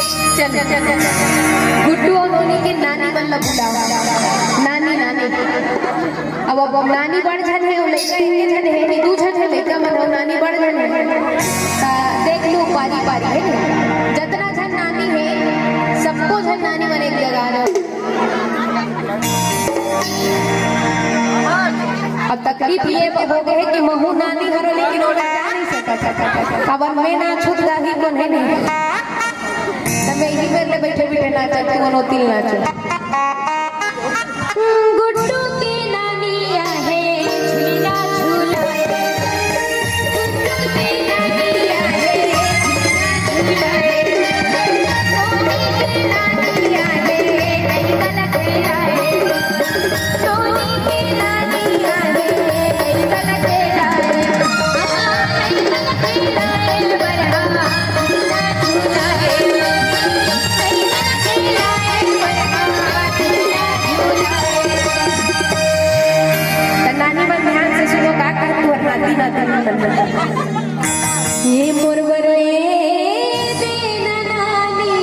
चल गुड्डू और नोनी के नानी मतलब बुलाओ नानी नानी अब नानी बढ़ जन है लड़का एक जन है दू जन है लड़का मतलब नानी बढ़ जन है देख लो पारी पारी है जितना जन नानी है सबको जन नानी बने एक जगह अब तकलीफ ये हो गए कि महू नानी हरो लेकिन वो जा नहीं सकता खबर में ना छूट रही को नहीं मैं यही में बैठे बैठे नाचा तू तिल नाचा गुड्डू की नानी आहे झूला झूलाए गुड्डू की नानी आहे झूला झूलाए टोनी की नानी आहे नई कल खेलाए टोनी की नानी आहे नई कल खेलाए नई कल खेलाए बरहा झूला झूलाए ये मुरवरे देना नानी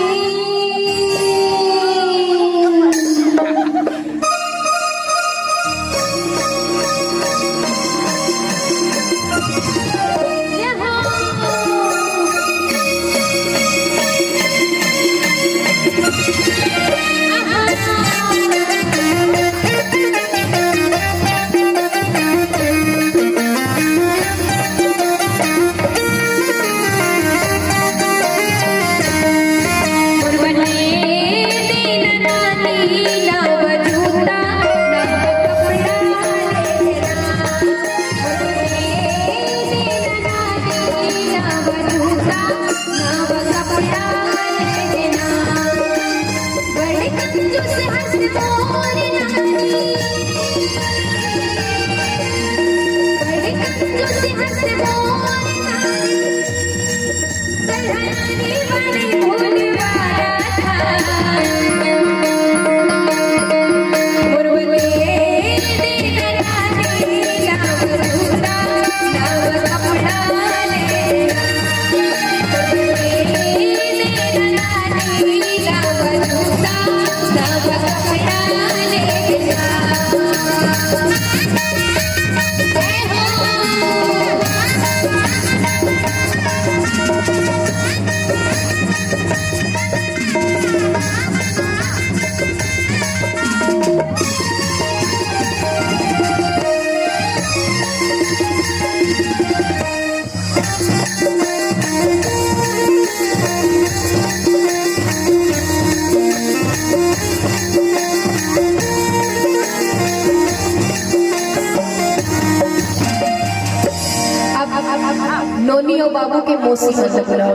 नोनी और बाबू के मौसी मतलब बुलाओ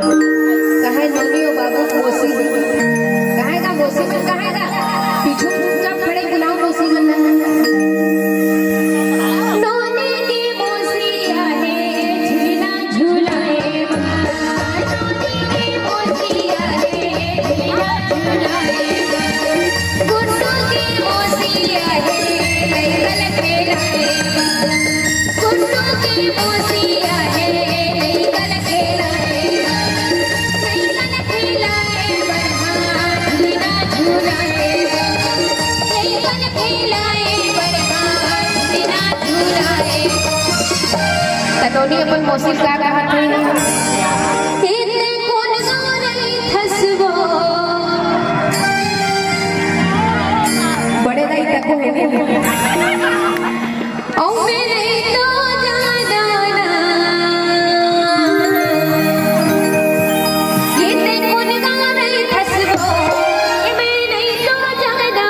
कहा नोनी और बाबू की मौसी कहेगा मौसी में कहेगा पीछू चुपचाप खड़े बुलाओ मौसी मतलब नोनी की मौसी आहे झूला झूलाए नोनी की मौसी आहे झूला झूलाए गुड्डू की मौसी आहे नई कल खेलाए गुड्डू की मौसी आहे तनोनी अपन मौसी का कहा थी इतने कौन सोरई थसबो बड़े दाई तक है औ मेरे तो जाना इतने कौन सोरई थसबो मैं नहीं तो जाना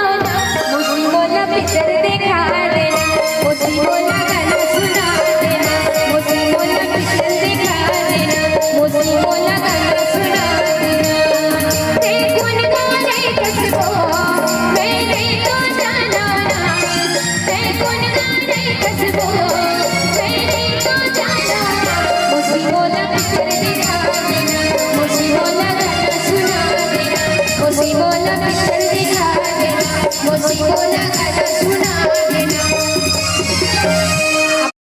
मुझी बोला पिक्चर दिखा देना मुझी बोला गाना सुना देना मुझी बोला पिक्चर दिखा देना मुझी बोला गाना सुना देना ते कौन गाने कसबो मैं नहीं तो जाना ते कौन गाने कसबो मैं नहीं तो जाना मुझी बोला पिक्चर दिखा देना मुझी बोला गाना सुना देना मुझी बोला पिक्चर दिखा देना मुझी बोला